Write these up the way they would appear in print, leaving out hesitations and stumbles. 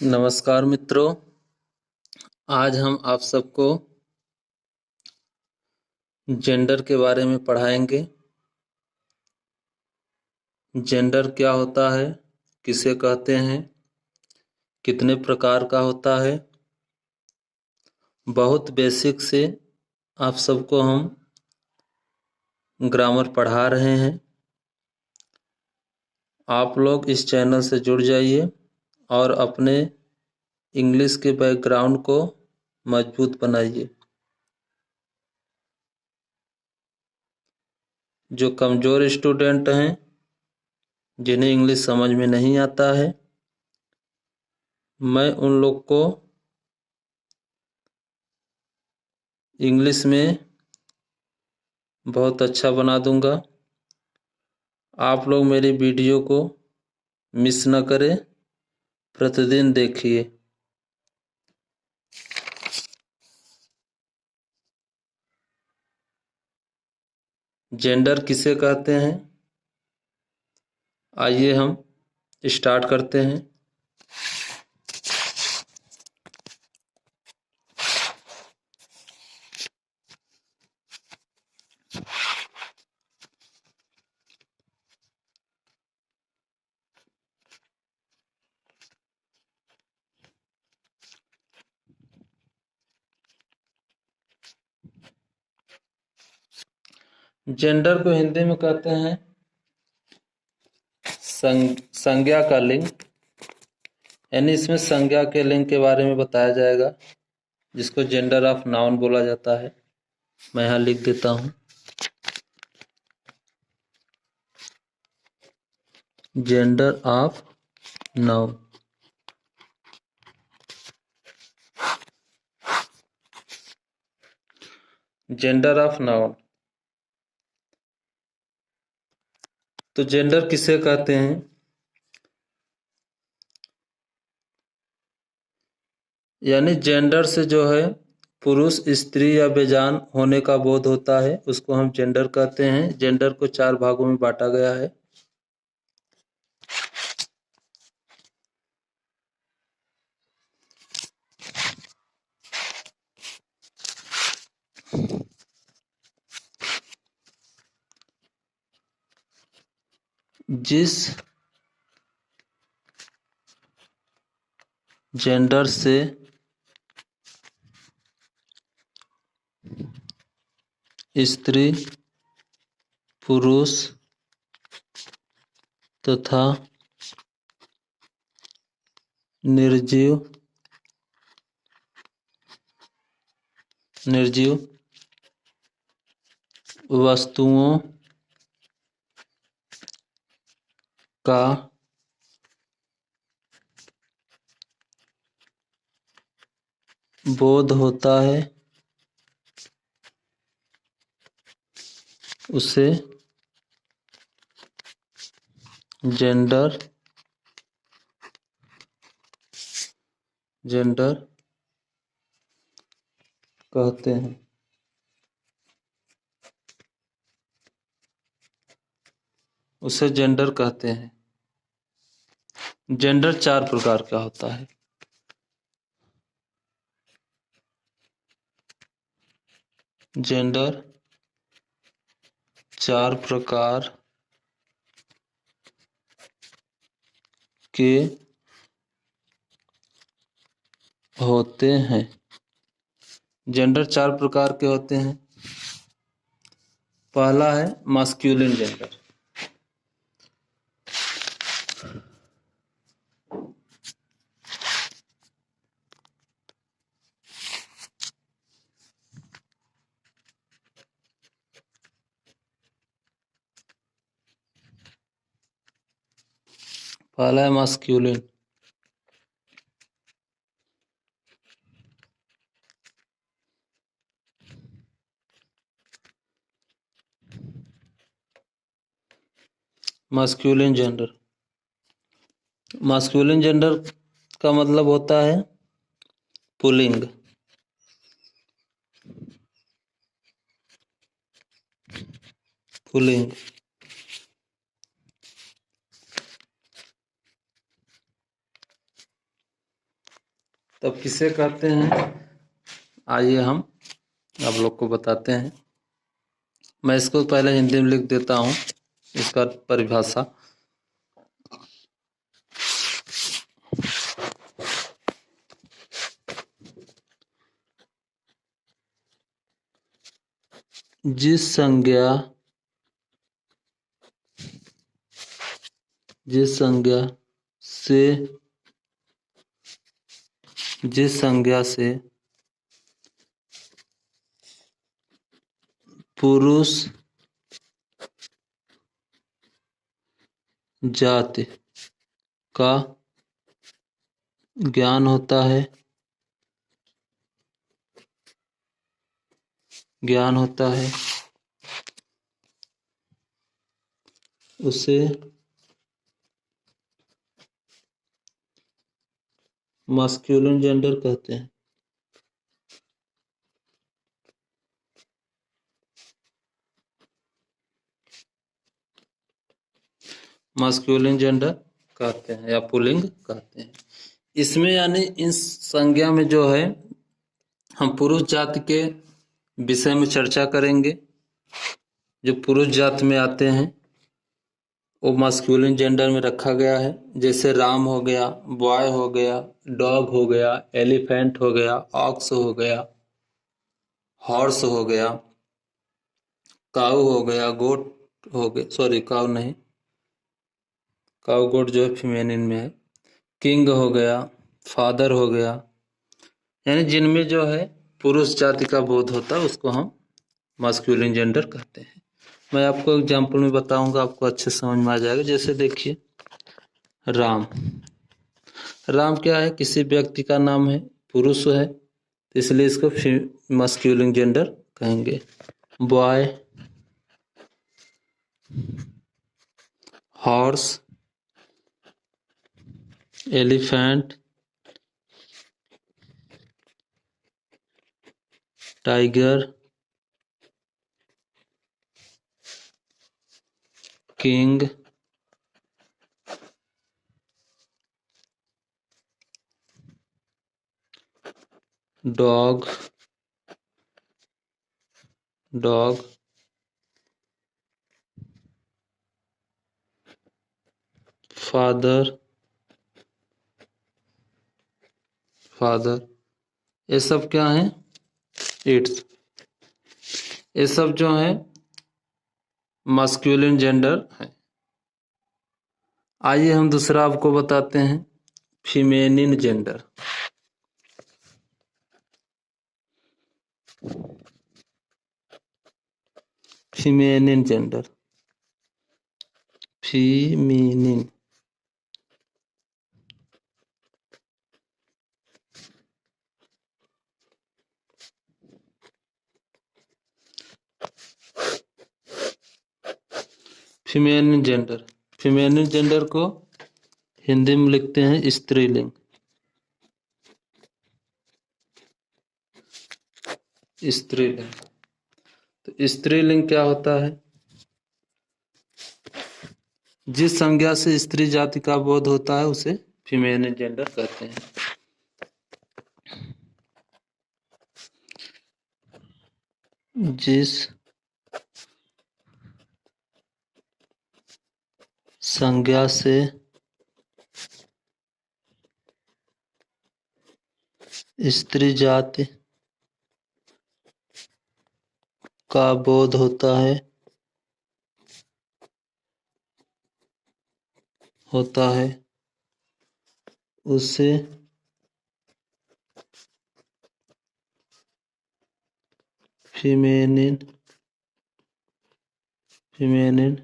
नमस्कार मित्रों। आज हम आप सबको जेंडर के बारे में पढ़ाएंगे। जेंडर क्या होता है, किसे कहते हैं, कितने प्रकार का होता है। बहुत बेसिक से आप सबको हम ग्रामर पढ़ा रहे हैं। आप लोग इस चैनल से जुड़ जाइए और अपने इंग्लिश के बैकग्राउंड को मजबूत बनाइए। जो कमज़ोर स्टूडेंट हैं, जिन्हें इंग्लिश समझ में नहीं आता है, मैं उन लोग को इंग्लिश में बहुत अच्छा बना दूंगा। आप लोग मेरी वीडियो को मिस न करें, प्रतिदिन देखिए। जेंडर किसे कहते हैं, आइए हम स्टार्ट करते हैं। जेंडर को हिंदी में कहते हैं संज्ञा का लिंग, यानी इसमें संज्ञा के लिंग के बारे में बताया जाएगा, जिसको जेंडर ऑफ नाउन बोला जाता है। मैं यहाँ लिख देता हूँ, gender of noun. Gender of noun, तो जेंडर किसे कहते हैं, यानी जेंडर से जो है पुरुष, स्त्री या बेजान होने का बोध होता है, उसको हम जेंडर कहते हैं। जेंडर को 4 भागों में बांटा गया है। जिस जेंडर से स्त्री, पुरुष तथा निर्जीव वस्तुओं का बोध होता है, उसे जेंडर कहते हैं। उसे जेंडर कहते हैं। जेंडर 4 प्रकार का होता है। जेंडर 4 प्रकार के होते हैं। जेंडर 4 प्रकार के होते हैं। पहला है मास्कुलिन जेंडर। पहला है masculine. Masculine gender, masculine gender का मतलब होता है पुल्लिंग। पुल्लिंग तब किसे कहते हैं, आइए हम आप लोग को बताते हैं। मैं इसको पहले हिंदी में लिख देता हूँ, इसका परिभाषा। जिस संज्ञा से पुरुष जाति का ज्ञान होता है, उसे मास्कुलिन जेंडर कहते हैं। मास्कुलिन जेंडर कहते हैं या पुल्लिंग कहते हैं। इसमें यानी इन संज्ञा में जो है हम पुरुष जाति के विषय में चर्चा करेंगे। जो पुरुष जाति में आते हैं वो मास्कुलिन जेंडर में रखा गया है। जैसे राम हो गया, बॉय हो गया, डॉग हो गया, एलिफेंट हो गया, ऑक्स हो गया, हॉर्स हो गया, काऊ हो गया, गोट हो गया, सॉरी काऊ नहीं, काऊ गोट जो है फीमेनिन में है, किंग हो गया, फादर हो गया, यानी जिनमें जो है पुरुष जाति का बोध होता है उसको हम मास्कुलिन जेंडर कहते हैं। मैं आपको एग्जाम्पल में बताऊंगा, आपको अच्छे समझ में आ जाएगा। जैसे देखिए राम, राम क्या है, किसी व्यक्ति का नाम है, पुरुष है, तो इसलिए इसको मास्कुलिन जेंडर कहेंगे। Boy, horse, elephant, tiger, king, dog, father, ये सब क्या है, इट्स, ये सब जो है मास्कुलिन जेंडर है। आइए हम दूसरा आपको बताते हैं, फीमेनिन जेंडर। फीमेनिन जेंडर, फीमेनिन, फीमेनिन जेंडर, फीमेनिन जेंडर को हिंदी में लिखते हैं स्त्रीलिंग। स्त्रीलिंग, तो स्त्रीलिंग क्या होता है, जिस संज्ञा से स्त्री जाति का बोध होता है उसे फीमेनिन जेंडर कहते हैं। जिस संज्ञा से स्त्री जाति का बोध होता है उसे फीमेनिन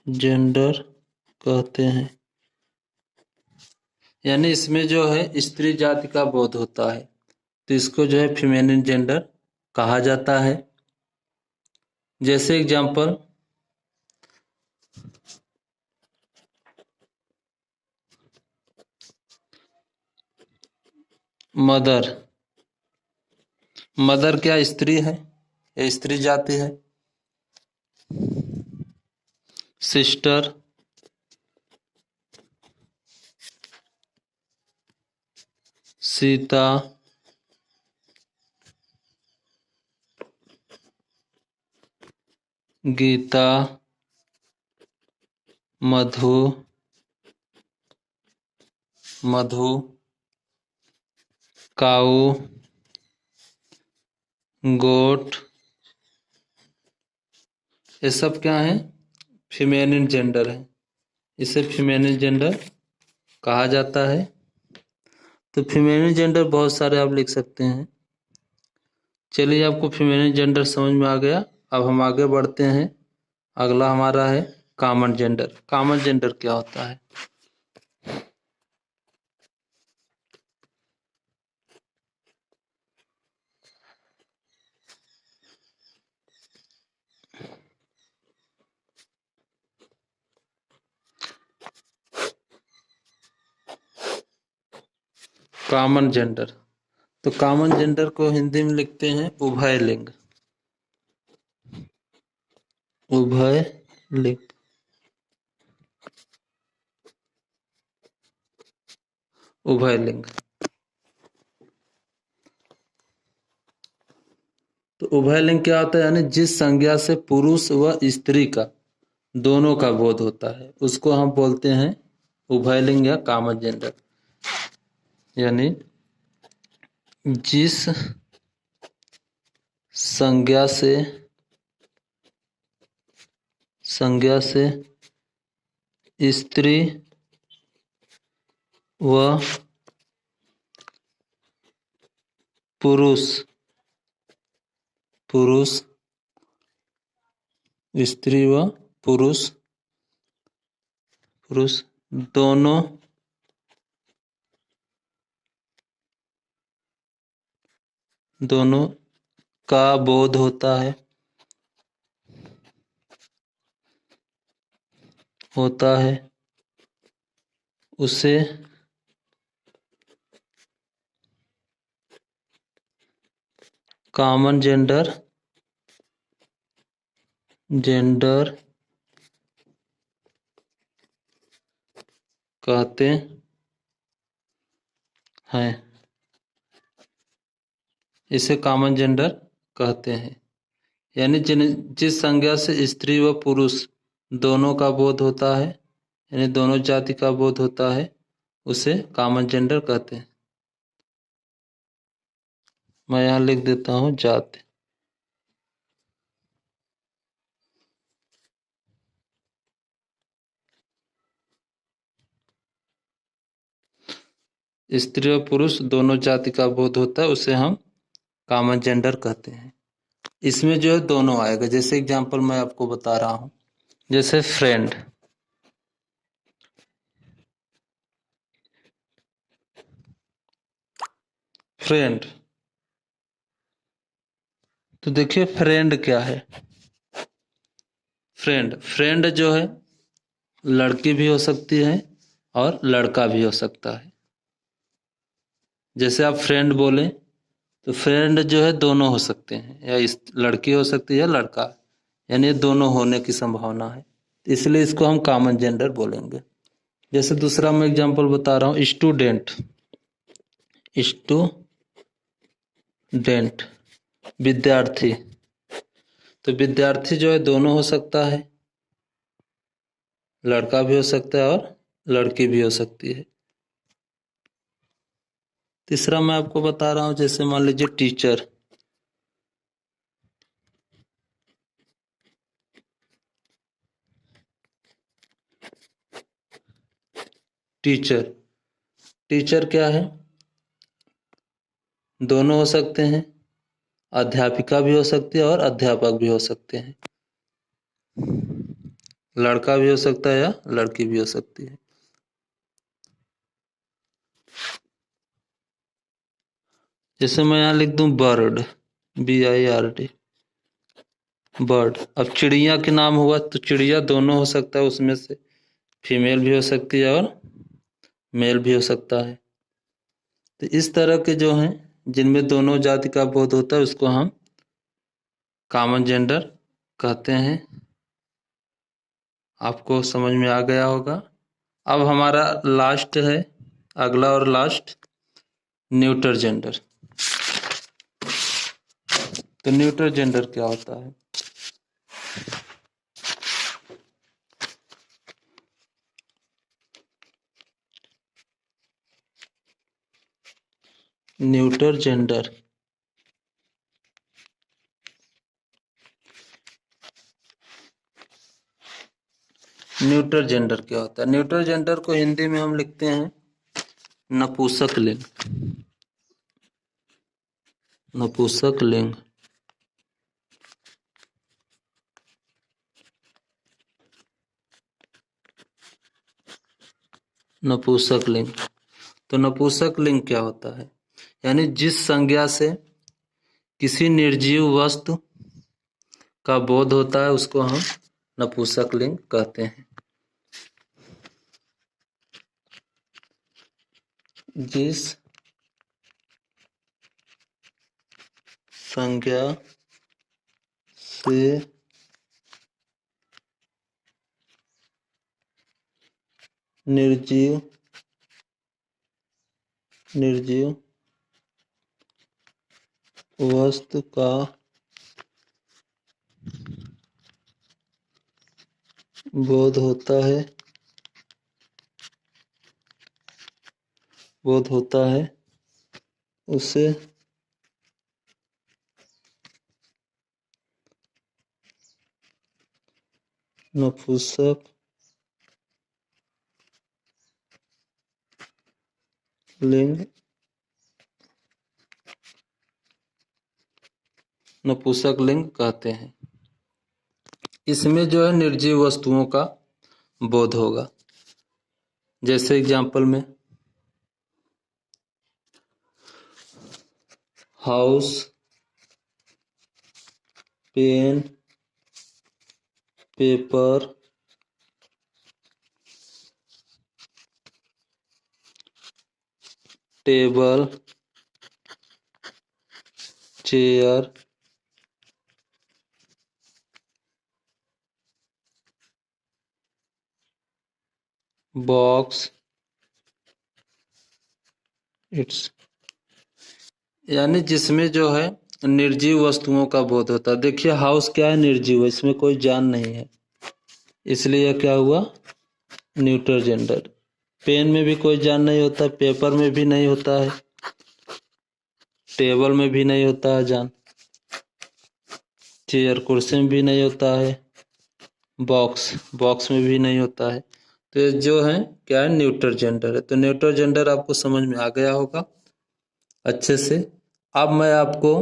जेंडर कहते हैं। यानी इसमें जो है स्त्री जाति का बोध होता है तो इसको जो है फीमेनिन जेंडर कहा जाता है। जैसे एग्जांपल, मदर, मदर क्या स्त्री है, ये स्त्री जाति है। सिस्टर, सीता, गीता, मधु, मधु, काऊ, गोट, ये सब क्या है? फीमेलिन जेंडर है। इसे फीमेलिन जेंडर कहा जाता है। तो फीमेलिन जेंडर बहुत सारे आप लिख सकते हैं। चलिए, आपको फीमेलिन जेंडर समझ में आ गया। अब हम आगे बढ़ते हैं। अगला हमारा है कॉमन जेंडर। कॉमन जेंडर क्या होता है? कॉमन जेंडर, तो कॉमन जेंडर को हिंदी में लिखते हैं उभय लिंग। उभय लिंग, उभय लिंग। तो उभय लिंग क्या होता है? यानी जिस संज्ञा से पुरुष व स्त्री का दोनों का बोध होता है उसको हम बोलते हैं उभय लिंग या कॉमन जेंडर। यानी जिस संज्ञा से स्त्री व पुरुष स्त्री व पुरुष दोनों का बोध होता है उसे कॉमन जेंडर कहते हैं। इसे कॉमन जेंडर कहते हैं। यानी जिस संज्ञा से स्त्री व पुरुष दोनों का बोध होता है, यानी दोनों जाति का बोध होता है, उसे कॉमन जेंडर कहते हैं। मैं यहाँ लिख देता हूँ जाति। स्त्री और पुरुष दोनों जाति का बोध होता है, उसे हम कॉमन जेंडर कहते हैं। इसमें जो है दोनों आएगा। जैसे एग्जांपल मैं आपको बता रहा हूँ, जैसे फ्रेंड, तो देखिए फ्रेंड क्या है? फ्रेंड जो है लड़की भी हो सकती है और लड़का भी हो सकता है। जैसे आप फ्रेंड बोले तो फ्रेंड जो है दोनों हो सकते हैं, या इस लड़की हो सकती है लड़का, यानी दोनों होने की संभावना है, इसलिए इसको हम कॉमन जेंडर बोलेंगे। जैसे दूसरा मैं एग्जांपल बता रहा हूँ, स्टूडेंट, विद्यार्थी, तो विद्यार्थी जो है दोनों हो सकता है, लड़का भी हो सकता है और लड़की भी हो सकती है। तीसरा मैं आपको बता रहा हूँ, जैसे मान लीजिए टीचर क्या है? दोनों हो सकते हैं, अध्यापिका भी हो सकती है और अध्यापक भी हो सकते हैं, लड़का भी हो सकता है या लड़की भी हो सकती है। जैसे मैं यहाँ लिख दूं बर्ड, BIRD, बर्ड। अब चिड़िया के नाम हुआ तो चिड़िया दोनों हो सकता है, उसमें से फीमेल भी हो सकती है और मेल भी हो सकता है। तो इस तरह के जो हैं जिनमें दोनों जाति का बोध होता है उसको हम कॉमन जेंडर कहते हैं। आपको समझ में आ गया होगा। अब हमारा लास्ट है, अगला और लास्ट, न्यूटर जेंडर। तो न्यूटर जेंडर क्या होता है? न्यूटर जेंडर न्यूटर जेंडर क्या होता है? न्यूटर जेंडर को हिंदी में हम लिखते हैं नपुंसक लिंग। नपुंसक लिंग। नपुंसक लिंग। तो नपुंसक लिंग क्या होता है? यानी जिस संज्ञा से किसी निर्जीव वस्तु का बोध होता है उसको हम नपुंसक लिंग कहते हैं। जिस संज्ञा से निर्जीव वस्तु का बोध होता है उसे नपुंसक लिंग कहते हैं। इसमें जो है निर्जीव वस्तुओं का बोध होगा। जैसे एग्जाम्पल में house, pen, paper, table, chair, box, it's, यानी जिसमें जो है निर्जीव वस्तुओं का बोध होता है। देखिए हाउस क्या है? निर्जीव है, इसमें कोई जान नहीं है, इसलिए क्या हुआ? Neuter gender. पेन में भी कोई जान नहीं होता, पेपर में भी नहीं होता है, टेबल में भी नहीं होता है जान, चेयर कुर्सी में भी नहीं होता है, बॉक्स में भी नहीं होता है। तो ये जो है क्या है? न्यूटर जेंडर है। तो न्यूटर जेंडर आपको समझ में आ गया होगा अच्छे से। अब मैं आपको